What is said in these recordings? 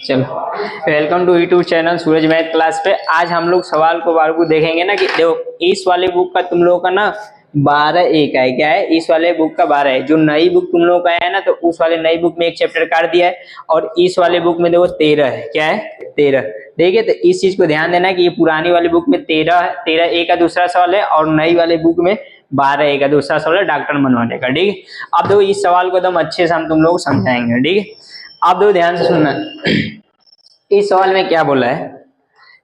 चलो, welcome to YouTube channel Suraj math class पे। आज हम लोग सवाल को बार को देखेंगे ना कि देखो इस वाले बुक का तुम लोगों का ना 12A का है। क्या है? इस वाले बुक का 12 है। जो नई बुक तुम लोगों का है ना, तो उस वाले नई बुक में एक चैप्टर काट दिया है और इस वाले बुक में देखो 13 है। क्या है? 13। देखिए, तो इस चीज को ध्यान देना कि ये पुरानी वाली बुक में 13A का दूसरा सवाल है और नई वाले बुक में 12A का दूसरा सवाल है, डॉक्टर मनोहर का। ठीक है, अब देखो इस सवाल को एकदम अच्छे से हम तुम लोग समझाएंगे। ठीक है, अब देखो ध्यान से सुनना। इस सवाल में क्या बोला है?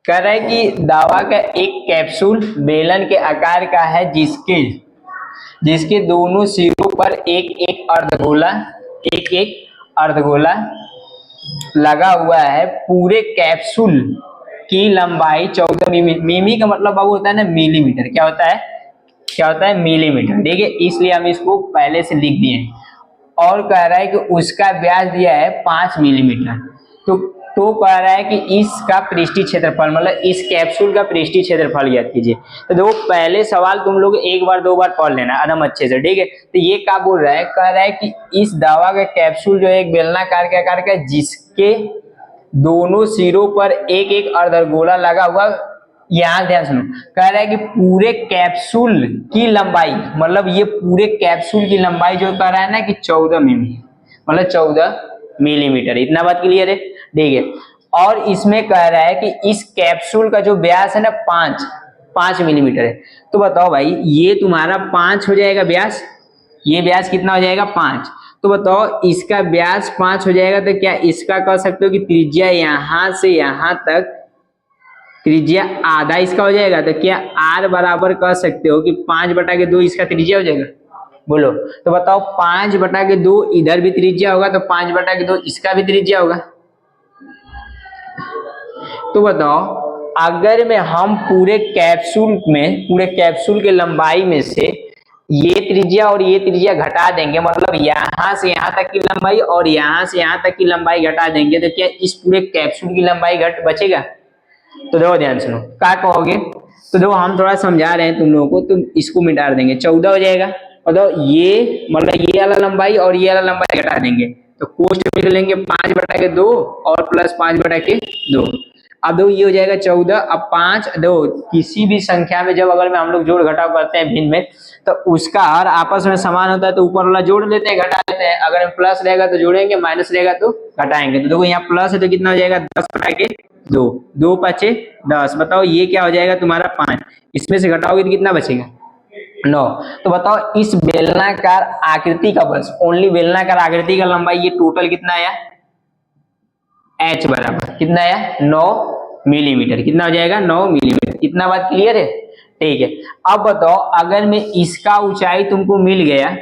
कह रहा है कि दवा का एक कैप्सूल बेलन के आकार का है जिसके दोनों सिरों पर एक एक अर्धगोला लगा हुआ है। पूरे कैप्सूल की लंबाई 14 मिमी का मतलब बाबू होता है ना मिलीमीटर। क्या होता है मिलीमीटर। देखिए, इसलिए हम इसको पहले से लिख दिए। और कह रहा है कि उसका व्यास दिया है 5 मिलीमीटर। तो कह रहा है कि इसका पृष्ठीय क्षेत्रफल मतलब इस कैप्सूल का पृष्ठीय क्षेत्रफल ज्ञात कीजिए। तो देखो, पहले सवाल तुम लोग एक बार दो बार पढ़ लेना एकदम अच्छे से। ठीक है, तो ये क्या बोल रहा है? कह रहा है कि इस दवा का कैप्सूल जो है एक बेलनाकार के आकार का है जिसके दोनों सिरों पर एक अर्धगोला लगा हुआ। यहाँ ध्यान सुनो, कह रहा है कि पूरे कैप्सूल की लंबाई मतलब ये पूरे कैप्सूल की लंबाई जो कह रहा है ना कि 14 मिमी मतलब 14 मिलीमीटर। इतना बात क्लियर है? ठीक है, और इसमें कह रहा है कि इस कैप्सूल का जो व्यास है ना 5 मिलीमीटर है। तो बताओ भाई, ये तुम्हारा 5 हो जाएगा व्यास, ये व्यास कितना हो जाएगा? 5। तो बताओ, इसका व्यास 5 हो जाएगा तो क्या इसका कह सकते हो कि त्रिज्या यहां से यहां तक त्रिज्या आधा इसका हो जाएगा। तो क्या r बराबर कह सकते हो कि 5/2 इसका त्रिज्या हो जाएगा? बोलो तो बताओ, 5/2 इधर भी त्रिज्या होगा तो 5/2 इसका भी त्रिज्या होगा। तो बताओ, अगर में हम पूरे कैप्सूल के लंबाई में से ये त्रिज्या और ये त्रिज्या घटा देंगे, मतलब यहां से यहां तक की लंबाई और यहां से यहां तक की लंबाई घटा देंगे, तो क्या इस पूरे कैप्सूल की लंबाई घट बचेगा? तो देखो ध्यान सुनो, क्या कहोगे? तो देखो, हम थोड़ा समझा रहे हैं तुम लोगों को, तुम इसको मिटा देंगे, 14 हो जाएगा। और तो ये मतलब ये वाला लंबाई और ये वाला लंबाई घटा देंगे तो कोष्ट में लिख लेंगे 5/2 और प्लस 5/2। अब दो ये हो जाएगा 14। अब 5 दो किसी भी संख्या में जब अगर में हम लोग जोड़ घटाव करते हैं भिन्न में, तो उसका हर आपस में समान होता है तो ऊपर वाला जोड़ लेते हैं, घटा लेते हैं। अगर प्लस रहेगा तो जोड़ेंगे, माइनस रहेगा तो घटाएंगे। तो देखो, यहाँ प्लस है तो कितना हो जाएगा? 10/2, 2 5 10। बताओ, ये क्या हो जाएगा तुम्हारा? 5। इसमें से घटाओगे तो कितना बचेगा? 9। तो बताओ, इस बेलनाकार आकृति का बस ओनली बेलनाकार आकृति का लंबाई ये टोटल कितना आया? h बराबर कितना आया? 9 मिलीमीटर। कितना हो जाएगा? 9 मिलीमीटर। इतना बात क्लियर है? ठीक है, अब बताओ, अगर मैं इसका ऊंचाई तुमको मिल गया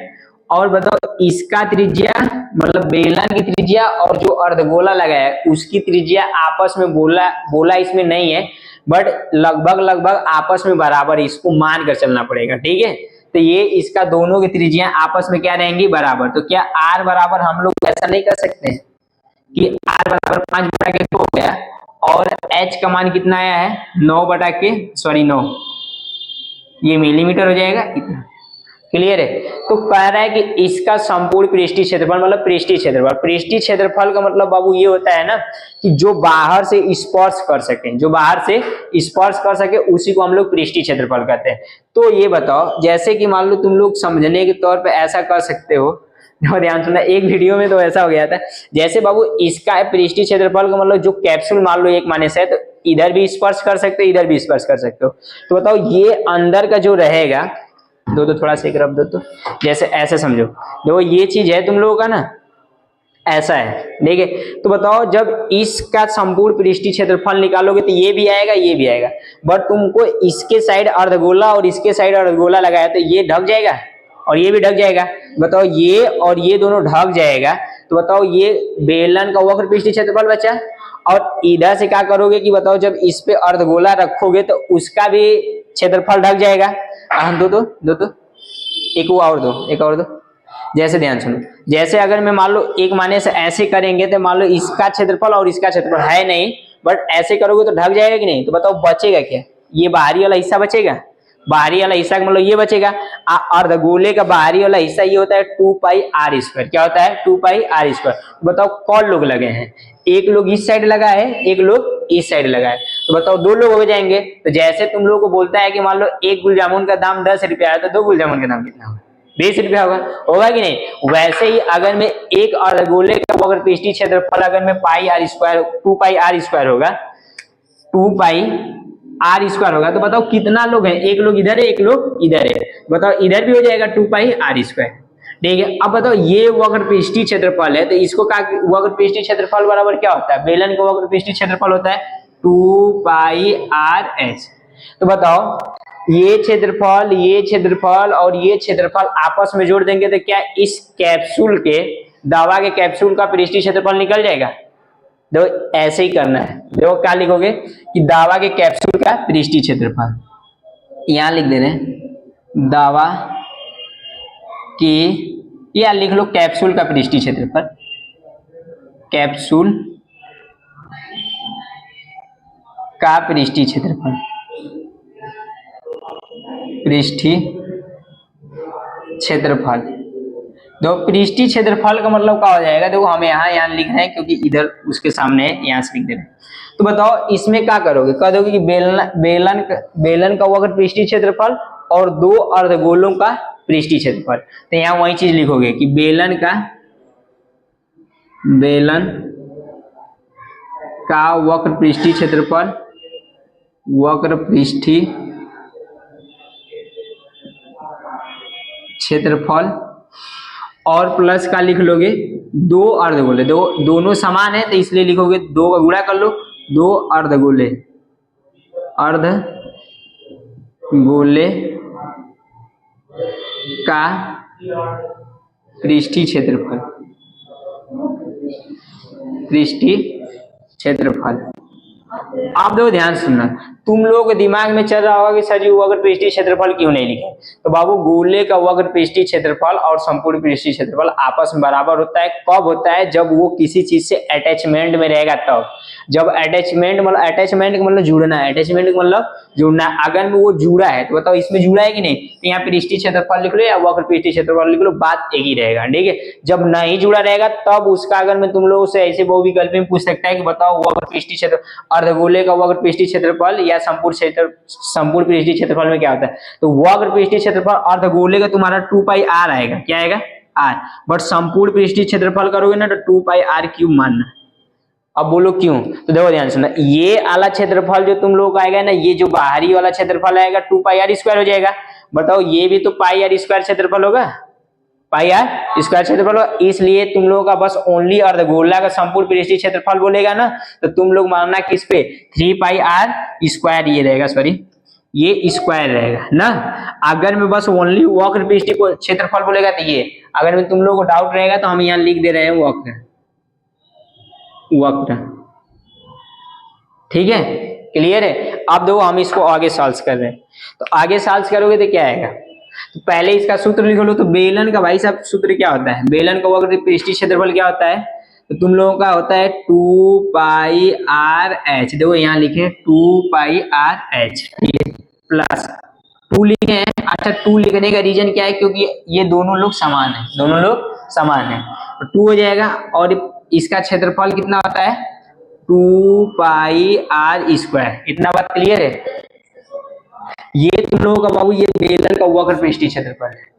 और बताओ इसका त्रिज्या मतलब बेलन की त्रिज्या और जो अर्धगोला लगाया है उसकी त्रिज्या आपस में बोला इसमें नहीं है, बट लगभग आपस में बराबर, इसको मान कर चलना पड़ेगा। ठीक है, तो ये इसका दोनों की त्रिज्या आपस में क्या रहेंगी? बराबर। तो क्या r बराबर हम लोग ऐसा नहीं कर सकते हैं कि r बराबर 5/2 हो गया और h का मान कितना आया है? 9, ये मिलीमीटर हो जाएगा। इतना क्लियर है? तो कह रहा है कि इसका संपूर्ण पृष्ठीय क्षेत्रफल मतलब पृष्ठीय क्षेत्रफल का मतलब बाबू ये होता है ना कि जो बाहर से स्पर्श कर सके उसी को हम लोग पृष्ठीय क्षेत्रफल कहते हैं। तो ये बताओ, जैसे कि मान लो तुम लोग समझने के तौर पे ऐसा कर सकते हो, ध्यान सुनना, एक वीडियो में तो ऐसा हो गया था, जैसे बाबू इसका पृष्ठीय क्षेत्रफल का मतलब जो कैप्सूल मान लो एक माने से है तो इधर भी स्पर्श कर सकते हो, इधर भी स्पर्श कर सकते हो। तो बताओ, ये अंदर का जो रहेगा, दो थोड़ा सा एक रब दो, तो जैसे ऐसे समझो, देखो ये चीज है तुम लोगों का ना, ऐसा है। देखिए, तो बताओ, जब इसका संपूर्ण पृष्ठीय क्षेत्रफल निकालोगे तो ये भी आएगा, बट तुमको इसके साइड अर्धगोला और इसके साइड अर्धगोला लगाया तो ये ढक जाएगा और ये भी ढक जाएगा। बताओ, ये और ये दोनों ढक जाएगा, तो बताओ ये बेलन का वक्र पृष्ठीय क्षेत्रफल बचा। और इधर से क्या करोगे कि बताओ, जब इस पे अर्धगोला रखोगे तो उसका भी क्षेत्रफल ढक जाएगा। दो तो एक और दो। जैसे ध्यान सुनो, जैसे अगर मैं मान लो एक माने से ऐसे करेंगे तो मान लो इसका क्षेत्रफल और इसका क्षेत्रफल है नहीं, बट ऐसे करोगे तो ढक जाएगा कि नहीं? तो बताओ बचेगा क्या? ये बाहरी वाला हिस्सा बचेगा बाहरी वाला हिस्सा मतलब ये बचेगा। अर्धगोले का बाहरी वाला हिस्सा ये होता है 2πr²। क्या होता है? 2πr²। बताओ कौन लोग लगे हैं? एक लोग इस साइड लगा है, एक लोग इस साइड लगा है, तो बताओ 2 लोग हो जाएंगे। तो जैसे तुम लोगों को बोलता है कि मान लो एक गुल जामुन का दाम 10 रुपया है, तो 2 गुल जामुन का दाम कितना होगा? 20 रुपया होगा। होगा कि नहीं? वैसे ही अगर मैं एक अर्धगोले का अगर पृष्ठीय क्षेत्रफल अगर मैं πr² 2πr² होगा, 2πr² होगा, तो बताओ कितना लोग हैं? एक लोग इधर है, एक लोग इधर है, बताओ इधर भी हो जाएगा 2πr²। ठीक है, अब बताओ ये वक्र पृष्ठीय क्षेत्रफल है, तो इसको का वक्र पृष्ठीय क्षेत्रफल बराबर क्या होता है? बेलन का वक्र पृष्ठीय क्षेत्रफल होता है 2πrh। तो बताओ ये क्षेत्रफल और ये क्षेत्रफल आपस में जोड़ देंगे तो क्या इस कैप्सूल के, दवा के कैप्सूल का पृष्ठीय क्षेत्रफल निकल जाएगा? देखो ऐसे ही करना है। देखो क्या लिखोगे कि दवा के कैप्सूल का पृष्ठीय क्षेत्रफल, यहां लिख दे रहे हैं दवा की, या लिख लो कैप्सूल का पृष्ठीय क्षेत्रफल, कैप्सूल का पृष्ठीय क्षेत्रफल, पृष्ठीय क्षेत्रफल। दो पृष्ठीय क्षेत्रफल का मतलब क्या हो जाएगा? देखो हम यहाँ लिख रहे हैं क्योंकि इधर उसके सामने है, यहाँ से लिख दे रहे हैं। तो बताओ इसमें क्या करोगे? कह दोगे कि बेलन का वक्र पृष्ठीय क्षेत्रफल और 2 अर्धगोलों का पृष्ठीय क्षेत्रफल। तो यहाँ वही चीज लिखोगे कि बेलन का वक्र पृष्ठीय क्षेत्रफल, वक्र पृष्ठीय क्षेत्रफल, और प्लस का लिख लोगे 2 अर्धगोले। दोनों समान है तो इसलिए लिखोगे 2 का गुणा कर लो, 2 अर्धगोले का पृष्ठीय क्षेत्रफल। आप देखो ध्यान सुनना, तुम लोगों के दिमाग में चल रहा होगा कि सर जी वक्र पृष्ठीय क्षेत्रफल क्यों नहीं लिखे? तो बाबू गोले का वक्र पृष्ठीय क्षेत्रफल और संपूर्ण पृष्ठीय क्षेत्रफल आपस में बराबर होता है। कब होता है? जब वो किसी चीज से अटैचमेंट में रहेगा तब। जब अटैचमेंट मतलब जुड़ना है, अटैचमेंट मतलब जुड़ना है। अगर में वो जुड़ा है तो बताओ इसमें जुड़ा है कि नहीं? तो यहाँ पृष्ठीय क्षेत्रफल लिख लो या वक्र पृष्ठीय क्षेत्रफल लिख लो, बात एक ही रहेगा। ठीक है, जब नहीं जुड़ा रहेगा तब उसका, अगर मैं तुम लोगों से ऐसे बहुविकल्प में पूछ सकता है कि बताओ वक्र पृष्ठीय क्षेत्र, अर्धगोले का वक्र पृष्ठीय क्षेत्रफल या संपूर्ण पृष्ठीय क्षेत्रफल में क्या होता है? तो वक्र पृष्ठीय क्षेत्रफल अर्धगोले का तुम्हारा 2πr आएगा। क्या आएगा? r। बट संपूर्ण पृष्ठीय क्षेत्रफल करोगे ना तो 2πr³ मानना। अब बोलो क्यों? तो देखो ध्यान सुनना, ये वाला क्षेत्रफल जो तुम लोग आएगा ना, ये जो बाहरी वाला क्षेत्रफल आएगा 2πr² हो जाएगा। बताओ ये भी तो πr² क्षेत्रफल होगा, πr² क्षेत्रफल होगा। इसलिए तुम लोगों का बस ओनली अर्धगोला का संपूर्ण पृष्ठीय क्षेत्रफल बोलेगा ना, तो तुम लोग मानना किस पे? 3πr²। ये रहेगा, सॉरी ये स्क्वायर रहेगा ना। अगर मैं बस ओनली वक्र पृष्ठीय को क्षेत्रफल बोलेगा तो ये, अगर मैं तुम लोग को डाउट रहेगा तो हम यहाँ लिख दे रहे हैं वक्र। ठीक है, क्लियर है? अब देखो हम इसको आगे सॉल्व कर रहे हैं, तो आगे सॉल्व करोगे तो क्या आएगा? तो पहले इसका सूत्र लिख लो। तो बेलन का भाई साहब सूत्र क्या होता है? बेलन का वक्र पृष्ठीय क्षेत्रफल क्या होता है? तो तुम लोगों का होता है 2πrh। देखो यहाँ लिखे 2πrh, ठीक है, प्लस 2 लिखे हैं। अच्छा 2 लिखने का रीजन क्या है? क्योंकि ये दोनों लोग समान है, तो 2 हो जाएगा। और इसका क्षेत्रफल कितना होता है? 2πr²। इतना बात क्लियर है? ये तुम लोगों का बाबू ये बेलन का वक्र पृष्ठीय क्षेत्रफल है।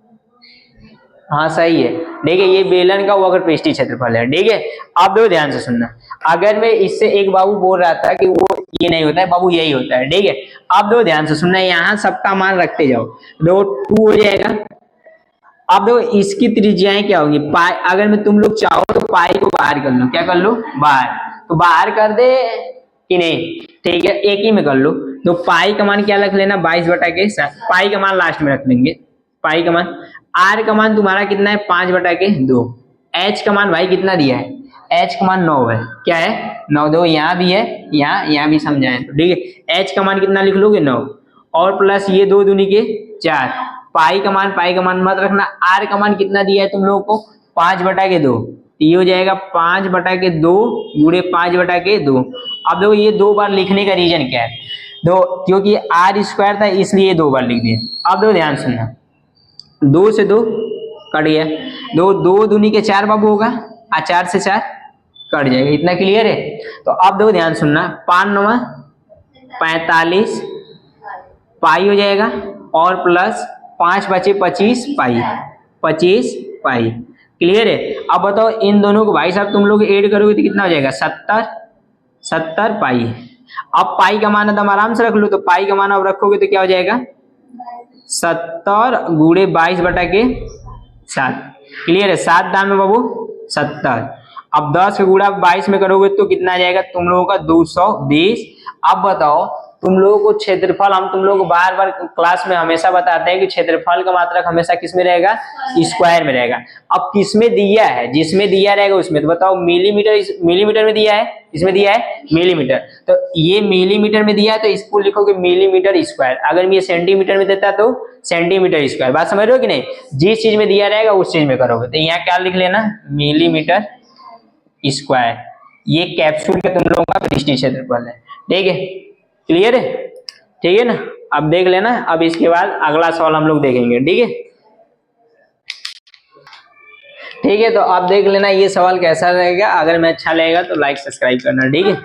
हाँ सही है, ठीक है, ये बेलन का वक्र पृष्ठीय क्षेत्रफल है। ठीक है, आप दो ध्यान से सुनना। अगर मैं इससे एक बाबू बोल रहा था कि वो ये नहीं होता है बाबू, यही होता है। ठीक है, आप दो ध्यान से सुनना, यहाँ सबका मान रखते जाओ। दो 2 हो जाएगा। अब देखो इसकी त्रिज्याएं क्या होंगी? पाई। अगर मैं तुम लोग चाहो तो पाई को बाहर कर लो। क्या कर लो? बाहर। तो बाहर कर दे कि नहीं? ठीक है, एक ही में कर लो। तो पाई का मान क्या रख लेना? 22/7। पाई का मान लास्ट में रख लेंगे। पाई का मान। आर का मान तुम्हारा कितना है? 5/2। एच का मान भाई कितना दिया है? एच का मान 9 है। क्या है? 9। दो यहाँ भी है, यहाँ भी समझाए। ठीक है, एच का मान कितना लिख लोगे? 9। और प्लस ये 2 दूनी के 4। पाई का मान मत रखना। आर का मान कितना दिया है तुम लोगों को? 5/2। ये हो जाएगा 5/2 गुणे 5/2। अब देखो ये 2 बार लिखने का रीजन क्या है, दो क्योंकि आर स्क्वायर था इसलिए 2 बार लिख दिए। अब देखो ध्यान सुनना, 2 से 2 कट गया, 2 दूनी के 4 बाबू होगा, और 4 से 4 कट जाएगा। इतना क्लियर है। तो अब देखो ध्यान सुनना, 5 9 45 पाई हो जाएगा, और प्लस 5 बचे 25 पाई, 25 पाई। क्लियर है। अब बताओ इन दोनों को भाई साहब तुम लोग ऐड करोगे तो कितना हो जाएगा, 70 पाई। अब पाई का मान तुम आराम से रख लो, तो पाई का मान अब रखोगे तो क्या हो जाएगा, 70 गुणे 22/7। क्लियर है। 7 दाम में बाबू 70। अब 10 का गुणा 22 में करोगे तो कितना आ जाएगा तुम लोगों का, 220। अब बताओ तुम लोगों को क्षेत्रफल, हम तुम लोग को बार बार क्लास में हमेशा बताते हैं कि क्षेत्रफल का मात्रक हमेशा किस में रहेगा, स्क्वायर में रहेगा। अब किस में दिया है, जिसमें दिया रहेगा उसमें। तो बताओ मिलीमीटर में दिया है, इसमें दिया है मिलीमीटर, तो ये मिलीमीटर में दिया है तो इसको लिखोगे मिलीमीटर स्क्वायर। अगर ये सेंटीमीटर में देता तो सेंटीमीटर स्क्वायर। बात समझ रहे हो कि नहीं। जिस चीज में दिया रहेगा उस चीज में करोगे। तो यहाँ क्या लिख लेना, मिलीमीटर स्क्वायर। ये कैप्सूल का तुम लोगों का पृष्ठीय क्षेत्रफल है। ठीक है, क्लियर है। ठीक है ना। अब देख लेना, अब इसके बाद अगला सवाल हम लोग देखेंगे। ठीक है, ठीक है। तो आप देख लेना ये सवाल कैसा रहेगा। अगर मैं अच्छा लगेगा तो लाइक सब्सक्राइब करना। ठीक है।